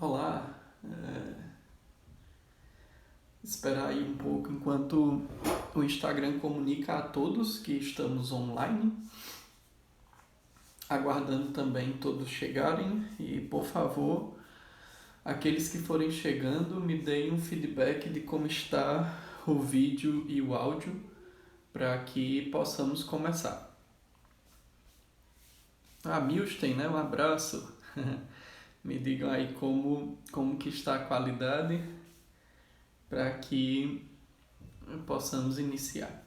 Olá, esperar aí um pouco enquanto o Instagram comunica a todos que estamos online, aguardando também todos chegarem e, por favor, aqueles que forem chegando, me deem um feedback de como está o vídeo e o áudio para que possamos começar. Milsten, né? Um abraço. Me digam aí como que está a qualidade para que possamos iniciar.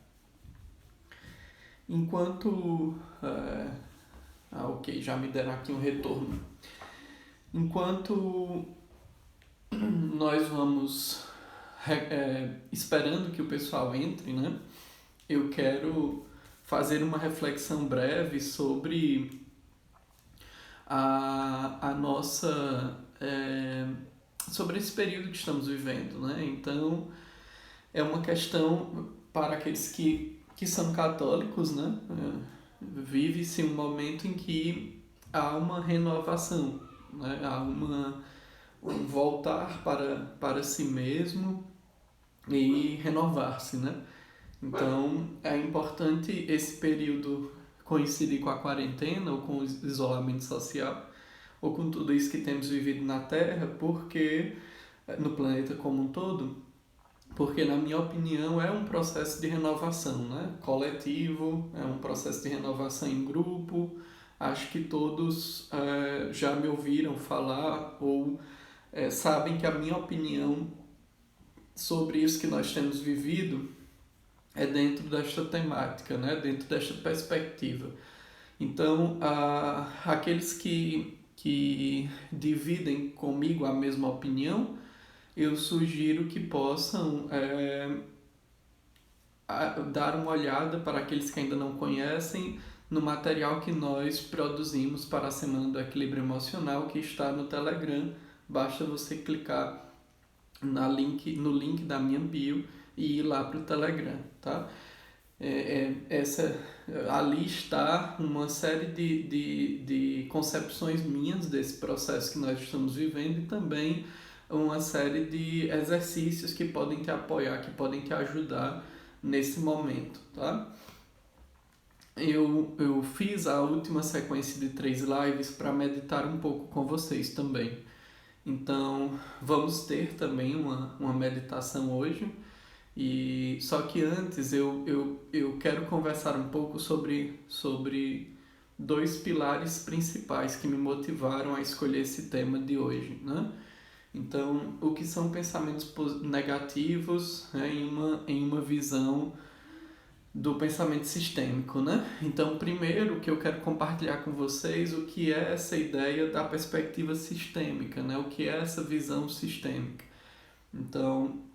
Enquanto... ok, já me deram aqui um retorno. Enquanto nós vamos esperando que o pessoal entre, né? Eu quero fazer uma reflexão breve sobre a nossa... sobre esse período que estamos vivendo, né? Então, é uma questão para aqueles que são católicos, né? Vive-se um momento em que há uma renovação, né? Há um voltar para si mesmo e renovar-se, né? Então, é importante esse período coincidir com a quarentena ou com o isolamento social ou com tudo isso que temos vivido na Terra, porque no planeta como um todo, porque na minha opinião é um processo de renovação, né? Coletivo, é um processo de renovação em grupo. Acho que todos já me ouviram falar ou sabem que a minha opinião sobre isso que nós temos vivido é dentro desta temática, né? Dentro desta perspectiva. Então, aqueles que dividem comigo a mesma opinião, eu sugiro que possam dar uma olhada para aqueles que ainda não conhecem no material que nós produzimos para a Semana do Equilíbrio Emocional, que está no Telegram. Basta você clicar no link da minha bio e ir lá para o Telegram, tá? Ali está uma série de concepções minhas desse processo que nós estamos vivendo e também uma série de exercícios que podem te apoiar, que podem te ajudar nesse momento, tá? Eu fiz a última sequência de 3 lives para meditar um pouco com vocês também. Então, vamos ter também uma meditação hoje. E só que antes eu quero conversar um pouco sobre 2 pilares principais que me motivaram a escolher esse tema de hoje, né? Então, o que são pensamentos negativos, né, em uma visão do pensamento sistêmico, né? Então, primeiro que eu quero compartilhar com vocês o que é essa ideia da perspectiva sistêmica, né? O que é essa visão sistêmica. Então,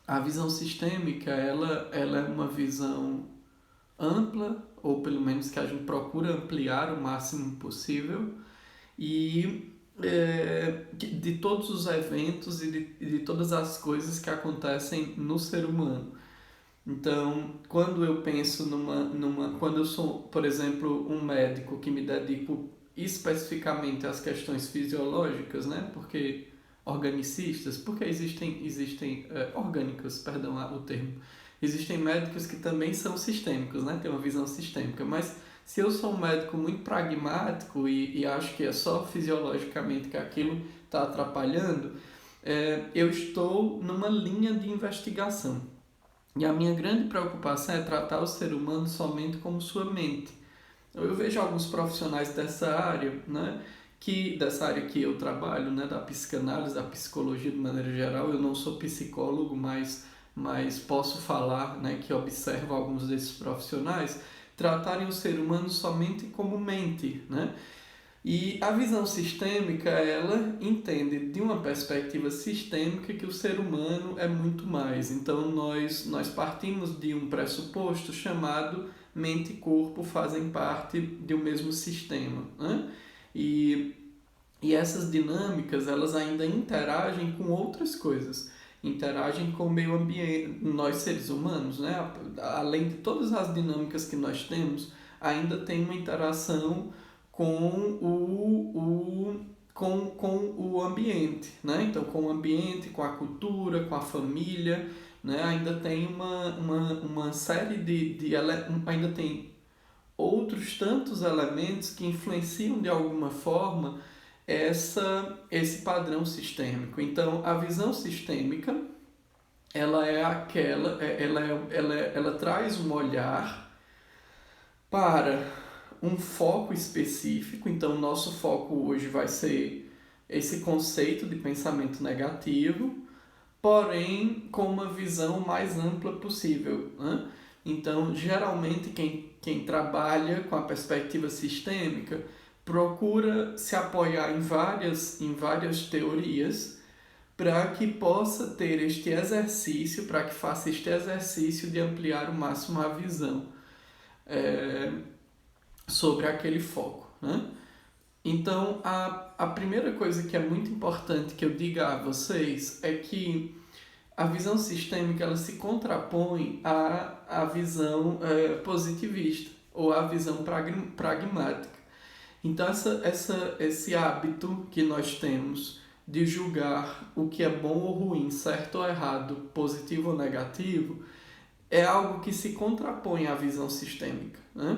a visão sistêmica, ela é uma visão ampla, ou pelo menos que a gente procura ampliar o máximo possível, e de todos os eventos e de todas as coisas que acontecem no ser humano. Então, quando eu penso quando eu sou, por exemplo, um médico que me dedico especificamente às questões fisiológicas, né? Porque organicistas, porque existem orgânicos, perdão o termo. Existem médicos que também são sistêmicos, né? Tem uma visão sistêmica, mas se eu sou um médico muito pragmático e acho que é só fisiologicamente que aquilo está atrapalhando, eu estou numa linha de investigação. E a minha grande preocupação é tratar o ser humano somente como sua mente. Eu vejo alguns profissionais dessa área, né, dessa área que eu trabalho, né, da psicanálise, da psicologia de maneira geral. Eu não sou psicólogo, mas posso falar, né, que observo alguns desses profissionais tratarem o ser humano somente como mente, né? E a visão sistêmica, ela entende de uma perspectiva sistêmica que o ser humano é muito mais. Então, nós partimos de um pressuposto chamado mente e corpo fazem parte de um mesmo sistema, né? E essas dinâmicas, elas ainda interagem com outras coisas. Interagem com o meio ambiente, nós seres humanos, né? Além de todas as dinâmicas que nós temos, ainda tem uma interação com com o ambiente, né? Então, com o ambiente, com a cultura, com a família, né? Ainda tem uma série ainda tem outros tantos elementos que influenciam de alguma forma esse padrão sistêmico. Então, a visão sistêmica, ela é aquela, ela traz um olhar para um foco específico. Então, o nosso foco hoje vai ser esse conceito de pensamento negativo, porém com uma visão mais ampla possível, né? Então, geralmente, quem trabalha com a perspectiva sistêmica procura se apoiar em várias teorias para que possa ter este exercício, para que faça este exercício de ampliar o máximo a visão sobre aquele foco, né? Então, a primeira coisa que é muito importante que eu diga a vocês é que a visão sistêmica ela se contrapõe à visão positivista ou à visão pragmática. Então, esse hábito que nós temos de julgar o que é bom ou ruim, certo ou errado, positivo ou negativo, é algo que se contrapõe à visão sistêmica, né?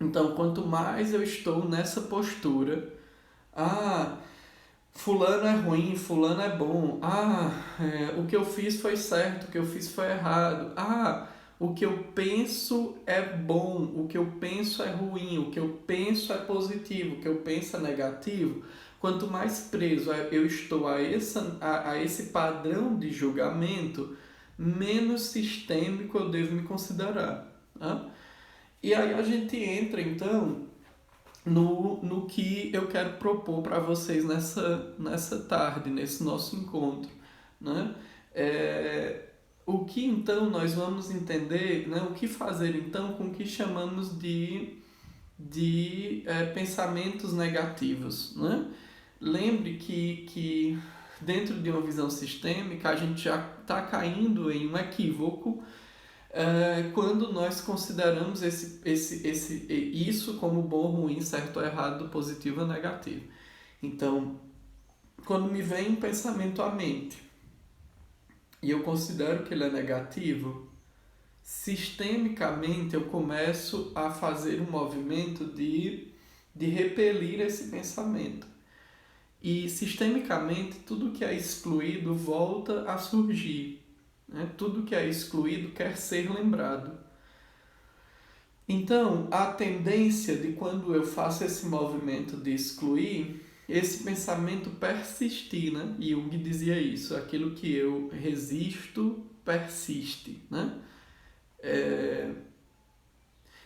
Então, quanto mais eu estou nessa postura, fulano é ruim, fulano é bom, o que eu fiz foi certo, o que eu fiz foi errado, o que eu penso é bom, o que eu penso é ruim, o que eu penso é positivo, o que eu penso é negativo, quanto mais preso eu estou a esse padrão de julgamento, menos sistêmico eu devo me considerar, né? E aí a gente entra, então, no que eu quero propor para vocês nessa tarde, nesse nosso encontro, né? O que, então, nós vamos entender, né? O que fazer, então, com o que chamamos de pensamentos negativos, né? Lembre que dentro de uma visão sistêmica, a gente já está caindo em um equívoco quando nós consideramos isso como bom ou ruim, certo ou errado, positivo ou negativo. Então, quando me vem um pensamento à mente e eu considero que ele é negativo, sistemicamente eu começo a fazer um movimento de repelir esse pensamento. E sistemicamente tudo que é excluído volta a surgir. Tudo que é excluído quer ser lembrado. Então, a tendência de quando eu faço esse movimento de excluir, esse pensamento persistir, né? Jung dizia isso, aquilo que eu resisto persiste, né?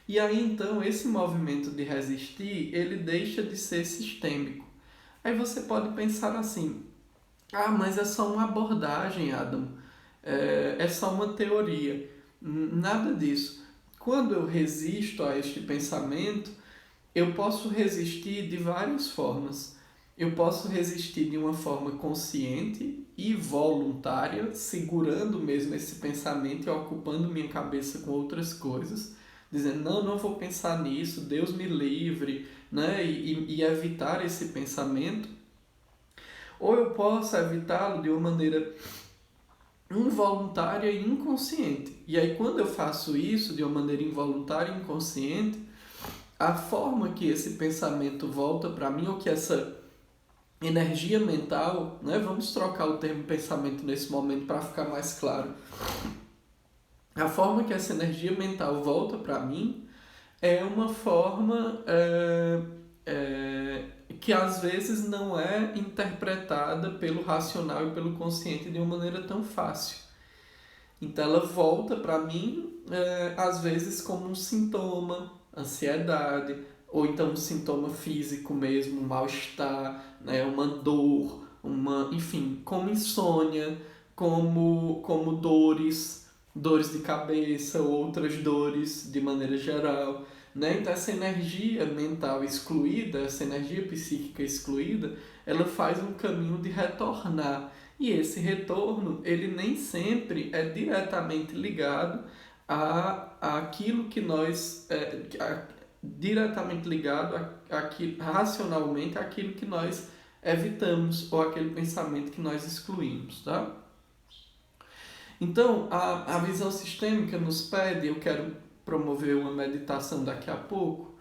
E aí, então, esse movimento de resistir, ele deixa de ser sistêmico. Aí você pode pensar assim, mas é só uma abordagem, Adam. É só uma teoria. Nada disso. Quando eu resisto a este pensamento, eu posso resistir de várias formas. Eu posso resistir de uma forma consciente e voluntária, segurando mesmo esse pensamento e ocupando minha cabeça com outras coisas, dizendo, não vou pensar nisso, Deus me livre, né? E evitar esse pensamento. Ou eu posso evitá-lo de uma maneira involuntária e inconsciente. E aí, quando eu faço isso de uma maneira involuntária e inconsciente, a forma que esse pensamento volta para mim, ou que essa energia mental, né? Vamos trocar o termo pensamento nesse momento para ficar mais claro. A forma que essa energia mental volta para mim é uma forma que às vezes não é interpretada pelo racional e pelo consciente de uma maneira tão fácil. Então ela volta para mim, às vezes como um sintoma, ansiedade, ou então um sintoma físico mesmo, um mal-estar, né, uma dor, enfim, como insônia, como dores de cabeça, outras dores de maneira geral, né? Então essa energia mental excluída, essa energia psíquica excluída, ela faz um caminho de retornar. E esse retorno, ele nem sempre é diretamente ligado àquilo que nós... diretamente ligado racionalmente àquilo que nós evitamos ou aquele pensamento que nós excluímos, tá? Então, a visão sistêmica nos pede, eu quero promover uma meditação daqui a pouco,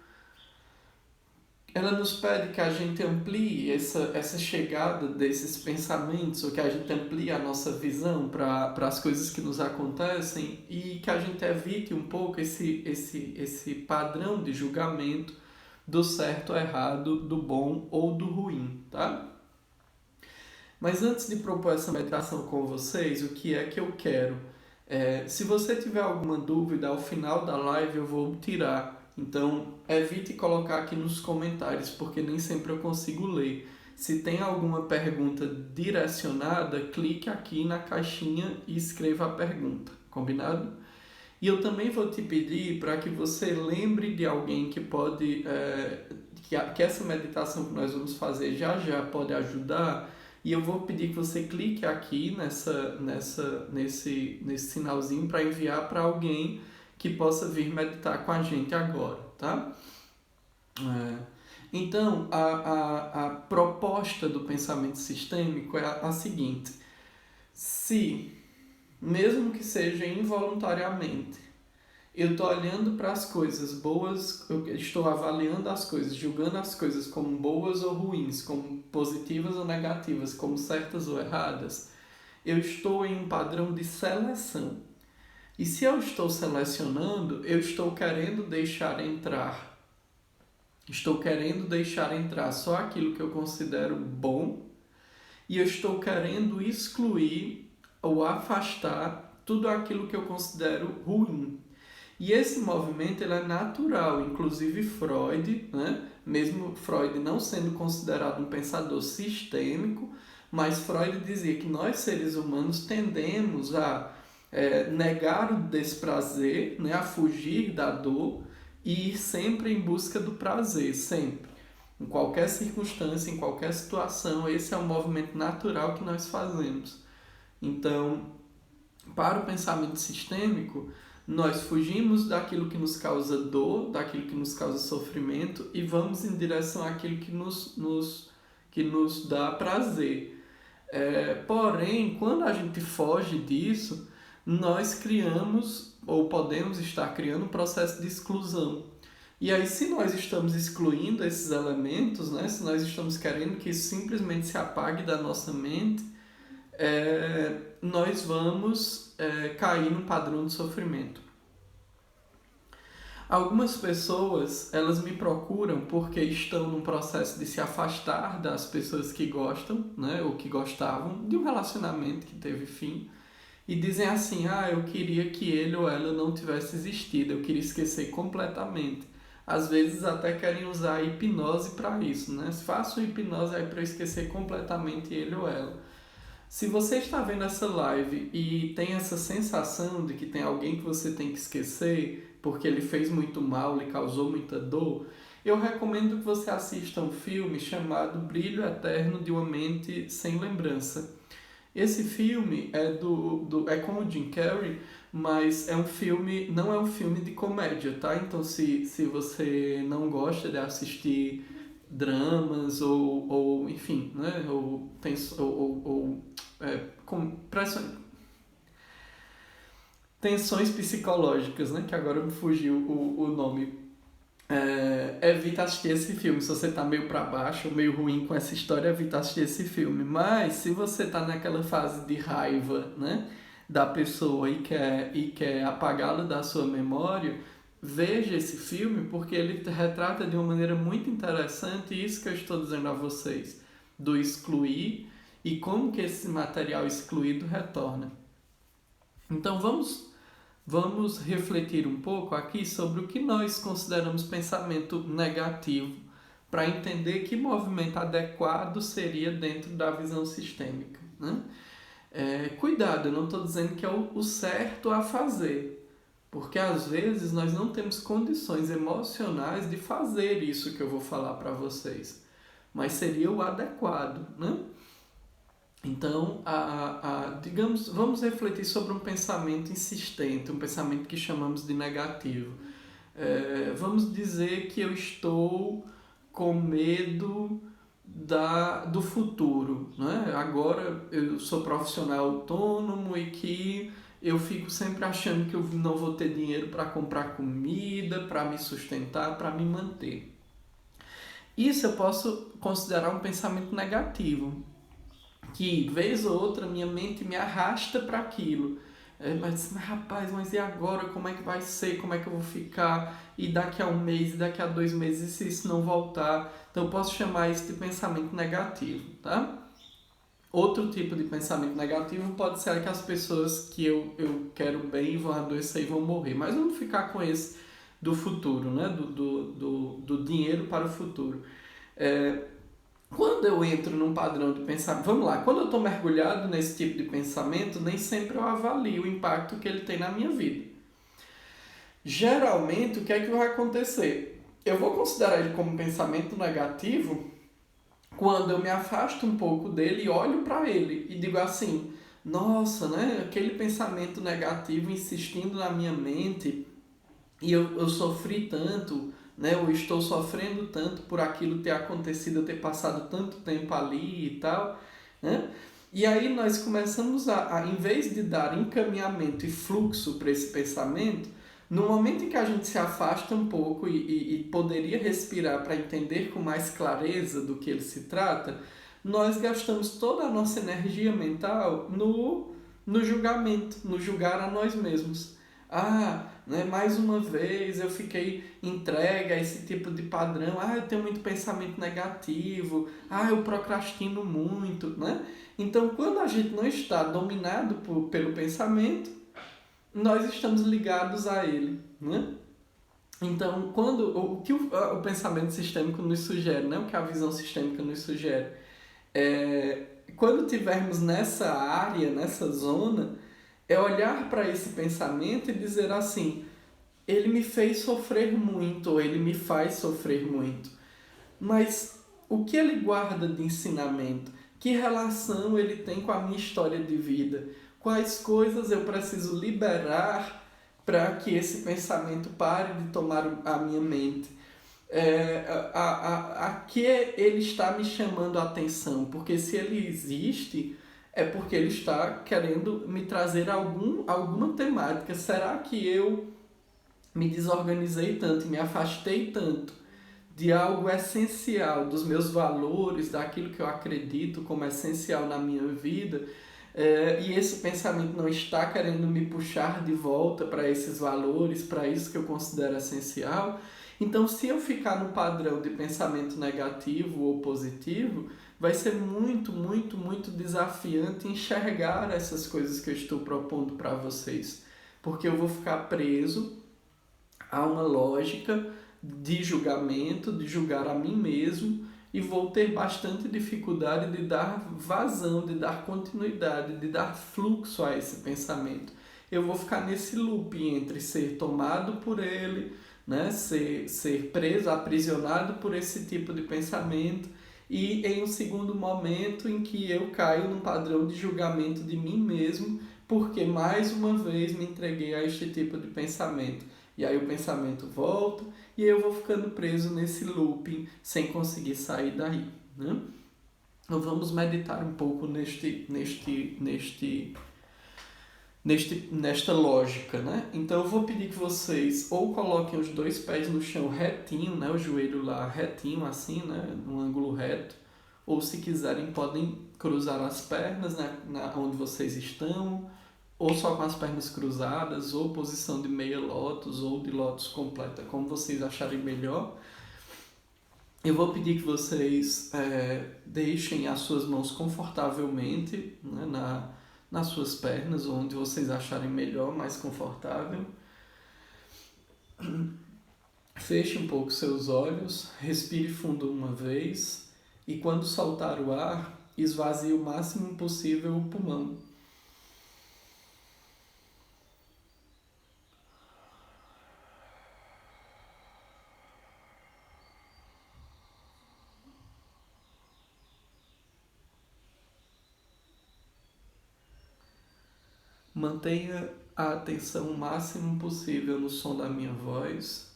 ela nos pede que a gente amplie essa chegada desses pensamentos, ou que a gente amplie a nossa visão para as coisas que nos acontecem e que a gente evite um pouco esse padrão de julgamento do certo ou errado, do bom ou do ruim, tá? Mas antes de propor essa meditação com vocês, o que é que eu quero? Se você tiver alguma dúvida, ao final da live eu vou tirar. Então, evite colocar aqui nos comentários, porque nem sempre eu consigo ler. Se tem alguma pergunta direcionada, clique aqui na caixinha e escreva a pergunta, combinado? E eu também vou te pedir para que você lembre de alguém que pode, que essa meditação que nós vamos fazer já pode ajudar. E eu vou pedir que você clique aqui nesse sinalzinho para enviar para alguém que possa vir meditar com a gente agora, tá? Então, a proposta do pensamento sistêmico é a seguinte: se, mesmo que seja involuntariamente, eu estou olhando para as coisas boas, eu estou avaliando as coisas, julgando as coisas como boas ou ruins, como positivas ou negativas, como certas ou erradas, eu estou em um padrão de seleção. E se eu estou selecionando, eu estou querendo deixar entrar. Estou querendo deixar entrar só aquilo que eu considero bom e eu estou querendo excluir ou afastar tudo aquilo que eu considero ruim. E esse movimento ele é natural, inclusive Freud, né? Mesmo Freud não sendo considerado um pensador sistêmico, mas Freud dizia que nós seres humanos tendemos a negar o desprazer, né? A fugir da dor e ir sempre em busca do prazer, sempre. Em qualquer circunstância, em qualquer situação, esse é um movimento natural que nós fazemos. Então, para o pensamento sistêmico, nós fugimos daquilo que nos causa dor, daquilo que nos causa sofrimento e vamos em direção àquilo que nos dá prazer. Porém, quando a gente foge disso, nós criamos ou podemos estar criando um processo de exclusão. E aí, se nós estamos excluindo esses elementos, né, se nós estamos querendo que isso simplesmente se apague da nossa mente, nós vamos cair num padrão de sofrimento. Algumas pessoas, elas me procuram porque estão num processo de se afastar das pessoas que gostam, né, ou que gostavam de um relacionamento que teve fim, e dizem assim: eu queria que ele ou ela não tivesse existido, eu queria esquecer completamente. Às vezes até querem usar a hipnose para isso, né? Façam hipnose aí para esquecer completamente ele ou ela. Se você está vendo essa live e tem essa sensação de que tem alguém que você tem que esquecer porque ele fez muito mal, lhe causou muita dor, eu recomendo que você assista um filme chamado Brilho Eterno de uma Mente Sem Lembrança. Esse filme é com o Jim Carrey, mas não é um filme de comédia, tá? Então, se você não gosta de assistir dramas ou enfim, né? Tensões psicológicas, né? Que agora me fugiu o nome. Evita assistir esse filme. Se você tá meio para baixo, meio ruim com essa história, evita assistir esse filme. Mas se você tá naquela fase de raiva, né, da pessoa e quer apagá-la da sua memória, veja esse filme porque ele retrata de uma maneira muito interessante isso que eu estou dizendo a vocês, do excluir e como que esse material excluído retorna. Então vamos refletir um pouco aqui sobre o que nós consideramos pensamento negativo para entender que movimento adequado seria dentro da visão sistêmica, né? Cuidado, eu não estou dizendo que é o certo a fazer, porque às vezes nós não temos condições emocionais de fazer isso que eu vou falar para vocês, mas seria o adequado, né? Então, digamos, vamos refletir sobre um pensamento insistente, um pensamento que chamamos de negativo. Vamos dizer que eu estou com medo do futuro, né? Agora eu sou profissional autônomo e que eu fico sempre achando que eu não vou ter dinheiro para comprar comida, para me sustentar, para me manter. Isso eu posso considerar um pensamento negativo, que vez ou outra minha mente me arrasta para aquilo. Mas rapaz, mas e agora? Como é que vai ser? Como é que eu vou ficar? E daqui a um mês, e daqui a 2 meses, e se isso não voltar? Então eu posso chamar isso de pensamento negativo, tá? Outro tipo de pensamento negativo pode ser que as pessoas que eu quero bem vão adoecer e vão morrer. Mas vamos ficar com esse do futuro, né? Do dinheiro para o futuro. É, quando eu entro num padrão de pensamento, vamos lá, quando eu estou mergulhado nesse tipo de pensamento, nem sempre eu avalio o impacto que ele tem na minha vida. Geralmente, o que é que vai acontecer? Eu vou considerar ele como pensamento negativo quando eu me afasto um pouco dele e olho para ele e digo assim: nossa, né? Aquele pensamento negativo insistindo na minha mente e eu sofri tanto, né? Eu estou sofrendo tanto por aquilo ter acontecido, eu ter passado tanto tempo ali e tal, né? E aí nós começamos em vez de dar encaminhamento e fluxo para esse pensamento, no momento em que a gente se afasta um pouco e poderia respirar para entender com mais clareza do que ele se trata, nós gastamos toda a nossa energia mental no julgamento, no julgar a nós mesmos. Ah, né, mais uma vez eu fiquei entregue a esse tipo de padrão. Ah, eu tenho muito pensamento negativo. Ah, eu procrastino muito, né? Então, quando a gente não está dominado pelo pensamento, nós estamos ligados a ele, né? Então, o que o pensamento sistêmico nos sugere, né? O que a visão sistêmica nos sugere, é, quando tivermos nessa área, nessa zona, é olhar para esse pensamento e dizer assim: ele me fez sofrer muito, ou ele me faz sofrer muito. Mas o que ele guarda de ensinamento? Que relação ele tem com a minha história de vida? Quais coisas eu preciso liberar para que esse pensamento pare de tomar a minha mente? A que ele está me chamando a atenção? Porque se ele existe, é porque ele está querendo me trazer alguma temática. Será que eu me desorganizei tanto, me afastei tanto de algo essencial, dos meus valores, daquilo que eu acredito como essencial na minha vida, e esse pensamento não está querendo me puxar de volta para esses valores, para isso que eu considero essencial? Então, se eu ficar no padrão de pensamento negativo ou positivo, vai ser muito, muito, muito desafiante enxergar essas coisas que eu estou propondo para vocês, porque eu vou ficar preso a uma lógica de julgamento, de julgar a mim mesmo, e vou ter bastante dificuldade de dar vazão, de dar continuidade, de dar fluxo a esse pensamento. Eu vou ficar nesse loop entre ser tomado por ele, né, ser preso, aprisionado por esse tipo de pensamento, e em um segundo momento em que eu caio num padrão de julgamento de mim mesmo, porque mais uma vez me entreguei a este tipo de pensamento. E aí o pensamento volta e eu vou ficando preso nesse looping sem conseguir sair daí, né? Então vamos meditar um pouco nesta lógica, né? Então eu vou pedir que vocês ou coloquem os dois pés no chão retinho, né? O joelho lá retinho assim, né? Num ângulo reto. Ou se quiserem podem cruzar as pernas, né? Onde vocês estão, ou só com as pernas cruzadas, ou posição de meia lótus, ou de lótus completa, como vocês acharem melhor. Eu vou pedir que vocês deixem as suas mãos confortavelmente, né, nas suas pernas, onde vocês acharem melhor, mais confortável. Feche um pouco seus olhos, respire fundo uma vez e quando soltar o ar, esvazie o máximo possível o pulmão. Mantenha a atenção o máximo possível no som da minha voz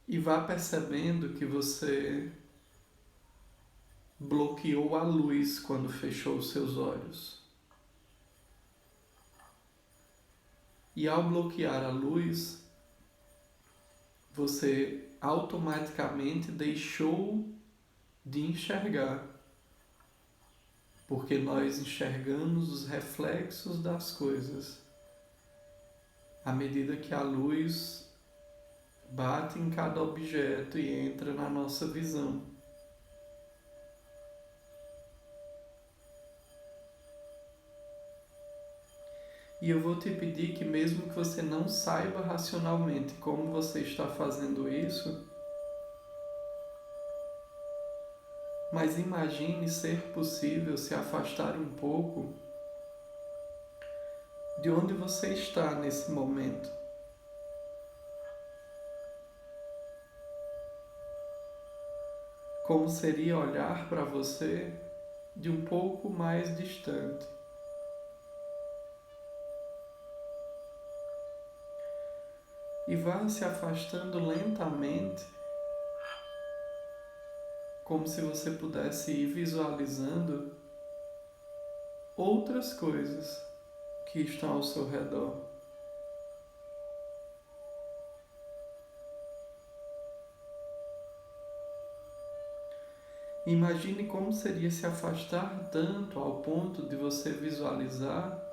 e vá percebendo que você bloqueou a luz quando fechou os seus olhos. E ao bloquear a luz, você automaticamente deixou de enxergar, porque nós enxergamos os reflexos das coisas à medida que a luz bate em cada objeto e entra na nossa visão. E eu vou te pedir que, mesmo que você não saiba racionalmente como você está fazendo isso, mas imagine ser possível se afastar um pouco de onde você está nesse momento. Como seria olhar para você de um pouco mais distante. E vá se afastando lentamente, como se você pudesse ir visualizando outras coisas que estão ao seu redor. Imagine como seria se afastar tanto ao ponto de você visualizar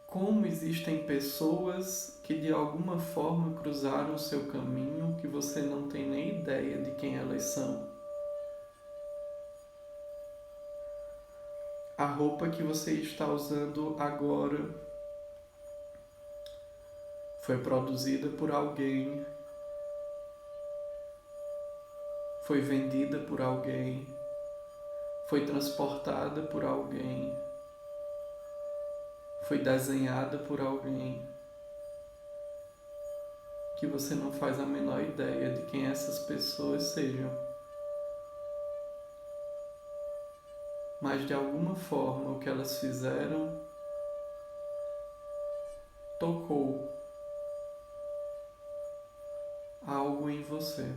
como existem pessoas que de alguma forma cruzaram o seu caminho que você não tem nem ideia de quem elas são. A roupa que você está usando agora foi produzida por alguém, foi vendida por alguém, foi transportada por alguém, foi desenhada por alguém, que você não faz a menor ideia de quem essas pessoas sejam. Mas de alguma forma o que elas fizeram tocou algo em você.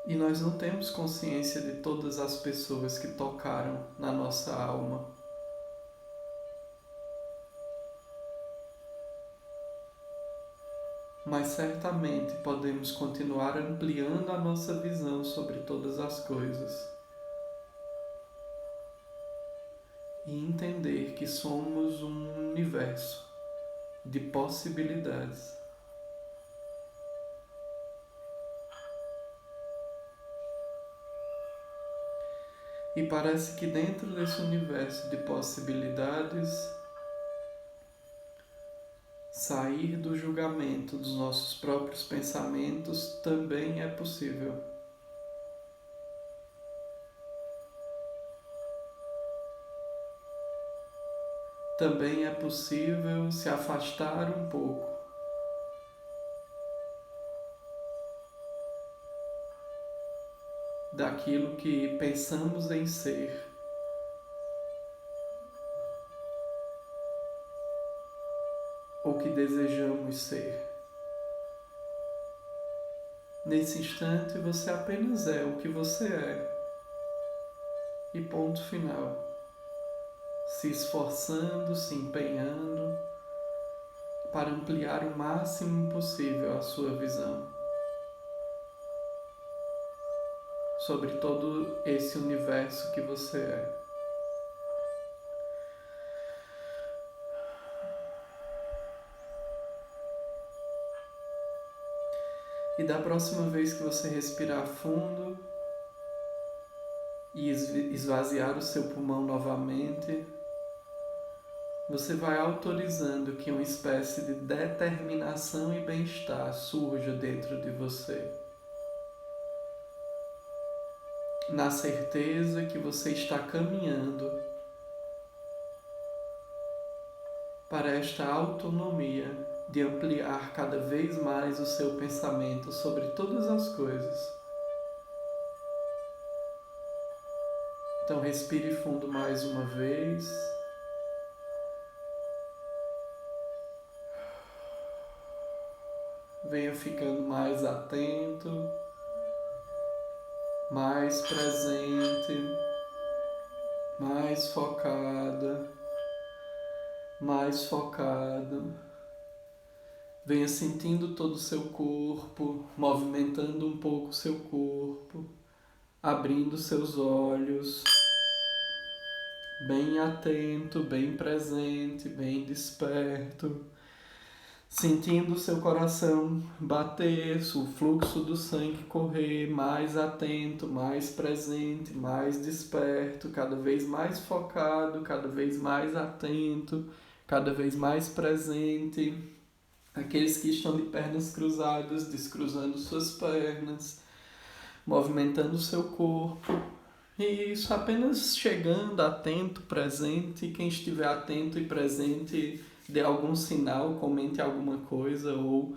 E nós não temos consciência de todas as pessoas que tocaram na nossa alma. Mas certamente podemos continuar ampliando a nossa visão sobre todas as coisas e entender que somos um universo de possibilidades. E parece que dentro desse universo de possibilidades, sair do julgamento dos nossos próprios pensamentos também é possível. Também é possível se afastar um pouco daquilo que pensamos em ser. Ou que desejamos ser. Nesse instante você apenas é o que você é. E ponto final. Se esforçando, se empenhando para ampliar o máximo possível a sua visão sobre todo esse universo que você é. E da próxima vez que você respirar fundo e esvaziar o seu pulmão novamente, você vai autorizando que uma espécie de determinação e bem-estar surja dentro de você. Na certeza que você está caminhando para esta autonomia de ampliar cada vez mais o seu pensamento sobre todas as coisas. Então respire fundo mais uma vez. venha ficando mais atento, mais presente, mais focada, mais focado. Venha sentindo todo o seu corpo, movimentando um pouco o seu corpo, abrindo seus olhos, bem atento, bem presente, bem desperto, sentindo o seu coração bater, o fluxo do sangue correr, mais atento, mais presente, mais desperto, cada vez mais focado, cada vez mais atento, cada vez mais presente. Aqueles que estão de pernas cruzadas, descruzando suas pernas, movimentando o seu corpo. E isso apenas chegando, atento, presente. Quem estiver atento e presente, dê algum sinal, comente alguma coisa ou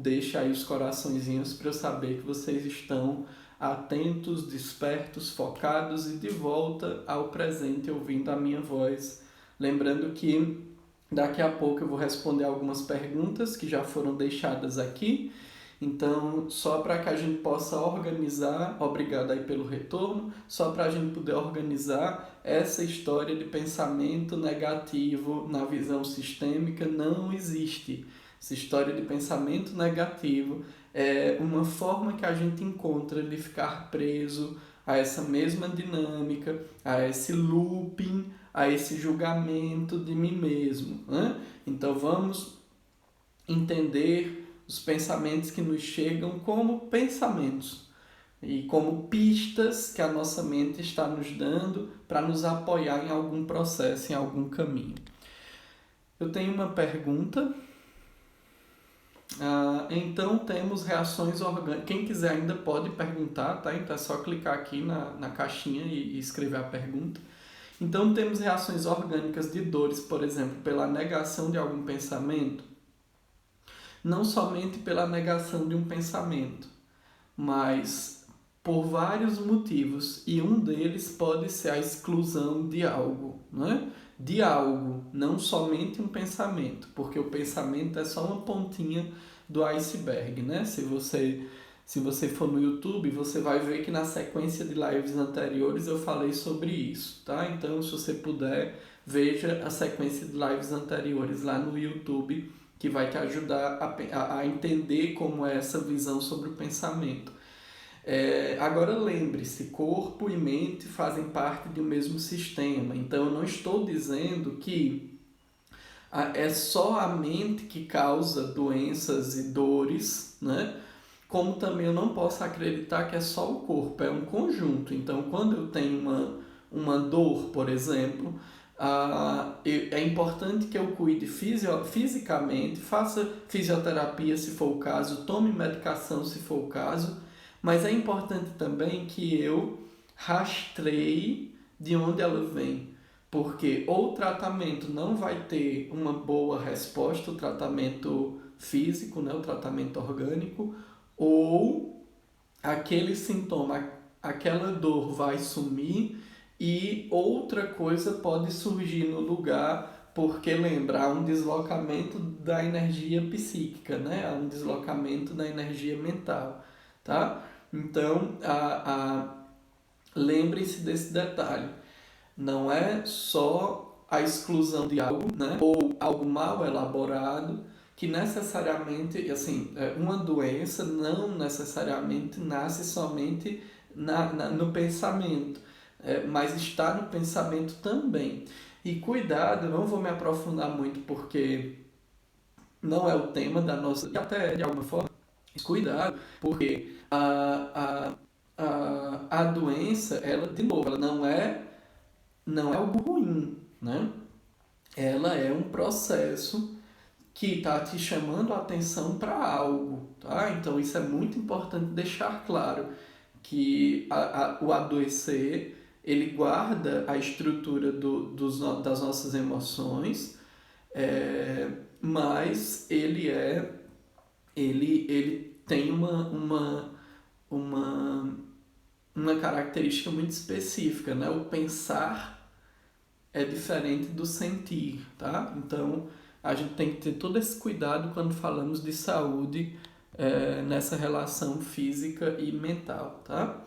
deixe aí os coraçõezinhos para eu saber que vocês estão atentos, despertos, focados e de volta ao presente, ouvindo a minha voz. Lembrando que daqui a pouco eu vou responder algumas perguntas que já foram deixadas aqui. Então, só para que a gente possa organizar, obrigado aí pelo retorno, só para a gente poder organizar essa história de pensamento negativo na visão sistêmica não existe. Essa história de pensamento negativo é uma forma que a gente encontra de ficar preso a essa mesma dinâmica, a esse looping, a esse julgamento de mim mesmo, né? Então vamos entender os pensamentos que nos chegam como pensamentos e como pistas que a nossa mente está nos dando para nos apoiar em algum processo, em algum caminho. Eu tenho uma pergunta. Então temos reações orgânicas. Quem quiser ainda pode perguntar, tá? Então é só clicar aqui na caixinha e escrever a pergunta. Então temos reações orgânicas de dores, por exemplo, pela negação de algum pensamento. Não somente pela negação de um pensamento, mas por vários motivos. E um deles pode ser a exclusão de algo, né? De algo, não somente um pensamento, porque o pensamento é só uma pontinha do iceberg, né? Se você for no YouTube, você vai ver que na sequência de lives anteriores eu falei sobre isso, tá? Então, se você puder, veja a sequência de lives anteriores lá no YouTube, que vai te ajudar a entender como é essa visão sobre o pensamento. Agora lembre-se, corpo e mente fazem parte de um mesmo sistema, então eu não estou dizendo que é só a mente que causa doenças e dores, né? Como também eu não posso acreditar que é só o corpo, é um conjunto. Então, quando eu tenho uma dor, por exemplo, é importante que eu cuide fisicamente, faça fisioterapia se for o caso, tome medicação se for o caso, mas é importante também que eu rastreie de onde ela vem, porque ou o tratamento não vai ter uma boa resposta, o tratamento físico, né, o tratamento orgânico, ou aquele sintoma, aquela dor vai sumir e outra coisa pode surgir no lugar, porque lembra, há um deslocamento da energia psíquica, né? Há um deslocamento da energia mental, tá? Então, lembre-se desse detalhe. Não é só a exclusão de algo, né? Ou algo mal elaborado, que necessariamente, assim, uma doença não necessariamente nasce somente no pensamento, mas está no pensamento também. E cuidado, eu não vou me aprofundar muito porque não é o tema da nossa, e até de alguma forma, cuidado, porque a doença, ela, de novo, ela não é algo ruim, né? Ela é um processo que está te chamando a atenção para algo, tá? Então isso é muito importante deixar claro, que o adoecer, ele guarda a estrutura das nossas emoções, mas ele tem uma característica muito específica, né? O pensar é diferente do sentir, tá? Então, a gente tem que ter todo esse cuidado quando falamos de saúde nessa relação física e mental, tá?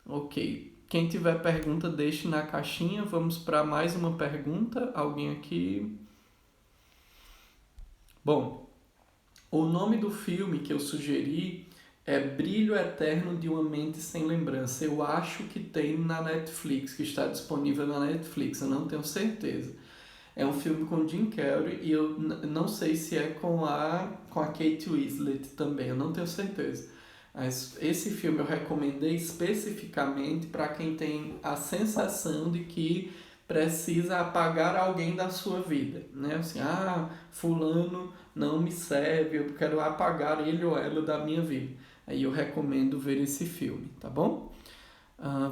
Ok. Quem tiver pergunta, deixe na caixinha. Vamos para mais uma pergunta. Alguém aqui? Bom, o nome do filme que eu sugeri é Brilho Eterno de uma Mente Sem Lembrança. Eu acho que tem na Netflix, que está disponível na Netflix, eu não tenho certeza. É um filme com Jim Carrey e eu não sei se é com a Kate Winslet também, eu não tenho certeza. Mas esse filme eu recomendei especificamente para quem tem a sensação de que precisa apagar alguém da sua vida, né? Assim, fulano não me serve, eu quero apagar ele ou ela da minha vida. Aí eu recomendo ver esse filme, tá bom?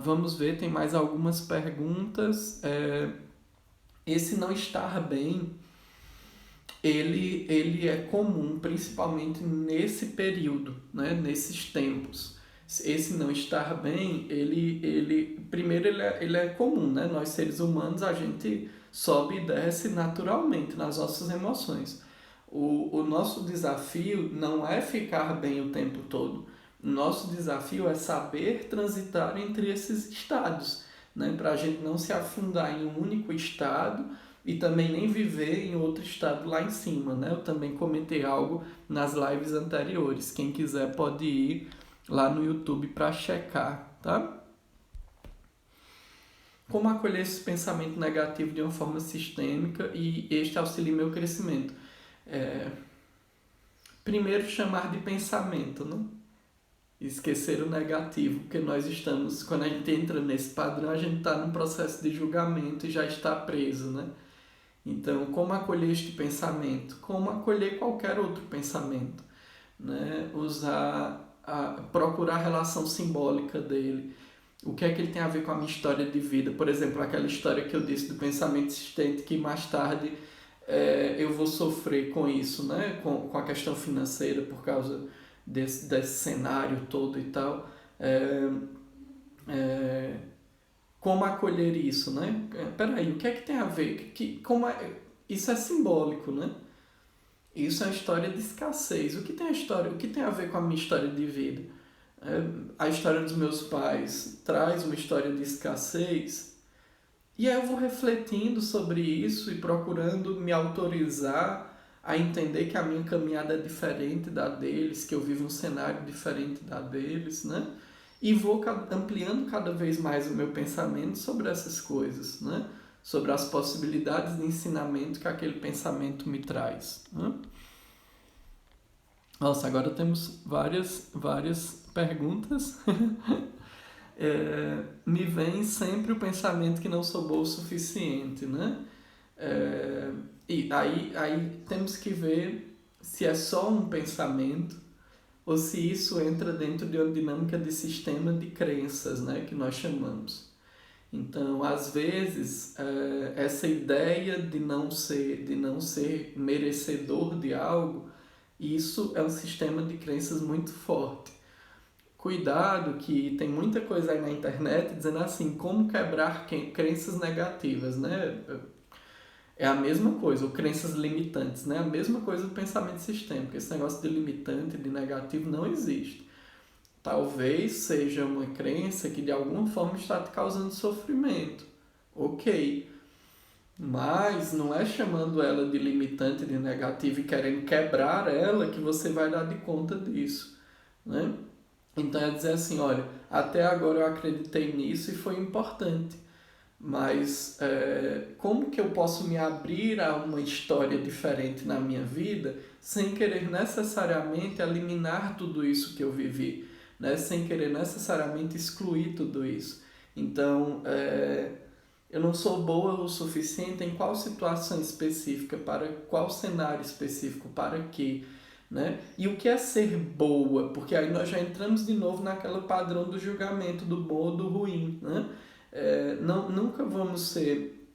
Vamos ver, tem mais algumas perguntas. Esse não estar bem, ele é comum, principalmente nesse período, né? Nesses tempos. Esse não estar bem, primeiro ele é comum, né? Nós seres humanos, a gente sobe e desce naturalmente nas nossas emoções. O nosso desafio não é ficar bem o tempo todo. O nosso desafio é saber transitar entre esses estados, né? Para a gente não se afundar em um único estado e também nem viver em outro estado lá em cima, né? Eu também comentei algo nas lives anteriores. Quem quiser pode ir lá no YouTube para checar, tá? Como acolher esse pensamento negativo de uma forma sistêmica e este auxilia meu crescimento? Primeiro, chamar de pensamento, né? Esquecer o negativo, porque nós estamos, quando a gente entra nesse padrão, a gente está num processo de julgamento e já está preso, né? Então, como acolher este pensamento? Como acolher qualquer outro pensamento, né? Procurar a relação simbólica dele. O que é que ele tem a ver com a minha história de vida? Por exemplo, aquela história que eu disse do pensamento existente, que mais tarde eu vou sofrer com isso, né? Com a questão financeira, por causa desse cenário todo e tal. Como acolher isso, né? Peraí, o que é que tem a ver? Isso é simbólico, né? Isso é uma história de escassez. O que tem a ver com a minha história de vida? A história dos meus pais traz uma história de escassez, e aí eu vou refletindo sobre isso e procurando me autorizar a entender que a minha caminhada é diferente da deles, que eu vivo um cenário diferente da deles, né? E vou ampliando cada vez mais o meu pensamento sobre essas coisas, né? Sobre as possibilidades de ensinamento que aquele pensamento me traz, né? Nossa, agora temos várias perguntas. Me vem sempre o pensamento que não sou bom o suficiente, né? E aí temos que ver se é só um pensamento ou se isso entra dentro de uma dinâmica de sistema de crenças, né, que nós chamamos. Então, às vezes, essa ideia de não ser merecedor de algo, isso é um sistema de crenças muito forte. Cuidado que tem muita coisa aí na internet dizendo assim, como quebrar crenças negativas, né? É a mesma coisa, ou crenças limitantes, né? A mesma coisa do pensamento sistêmico. Esse negócio de limitante, de negativo, não existe. Talvez seja uma crença que de alguma forma está te causando sofrimento. Ok. Mas não é chamando ela de limitante, de negativo e querendo quebrar ela que você vai dar de conta disso, né? Então é dizer assim, olha, até agora eu acreditei nisso e foi importante. Mas como que eu posso me abrir a uma história diferente na minha vida sem querer necessariamente eliminar tudo isso que eu vivi, né? Sem querer necessariamente excluir tudo isso. Então, eu não sou boa o suficiente em qual situação específica, para qual cenário específico, para quê, né? E o que é ser boa? Porque aí nós já entramos de novo naquele padrão do julgamento do bom ou do ruim, né? Nunca vamos ser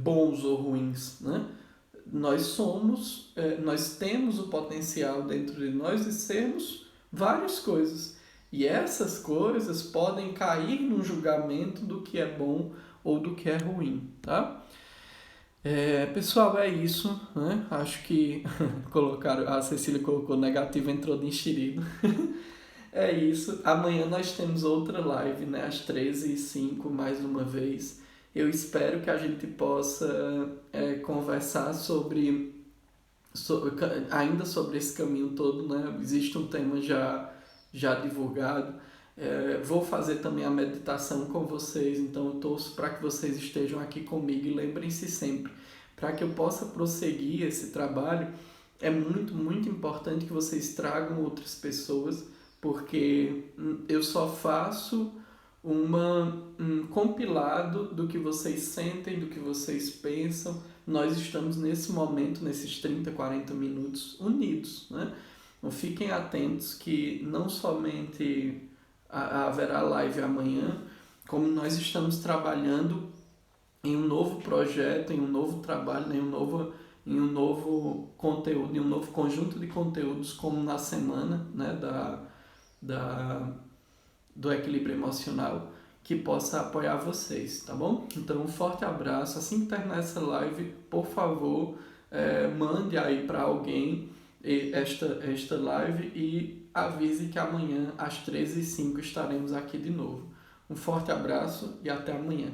bons ou ruins, né? Nós temos o potencial dentro de nós de sermos várias coisas. E essas coisas podem cair no julgamento do que é bom ou do que é ruim, tá? Pessoal, é isso, né? Acho que a Cecília colocou negativo, entrou de enxerido. É isso. Amanhã nós temos outra live, né? Às 13h05, mais uma vez. Eu espero que a gente possa conversar ainda sobre esse caminho todo, né? Existe um tema já divulgado. Vou fazer também a meditação com vocês, então eu torço para que vocês estejam aqui comigo e lembrem-se sempre, para que eu possa prosseguir esse trabalho, é muito, muito importante que vocês tragam outras pessoas, porque eu só faço um compilado do que vocês sentem, do que vocês pensam. Nós estamos nesse momento, nesses 30, 40 minutos, unidos, né? Então fiquem atentos que não somente haverá live amanhã, como nós estamos trabalhando em um novo projeto, em um novo trabalho, né? Em um novo conteúdo, em um novo conjunto de conteúdos, como na semana, né? Da, do equilíbrio emocional, que possa apoiar vocês, tá bom? Então, um forte abraço. Assim que terminar essa live, por favor, mande aí para alguém esta live e avise que amanhã às 13h05 estaremos aqui de novo. Um forte abraço e até amanhã.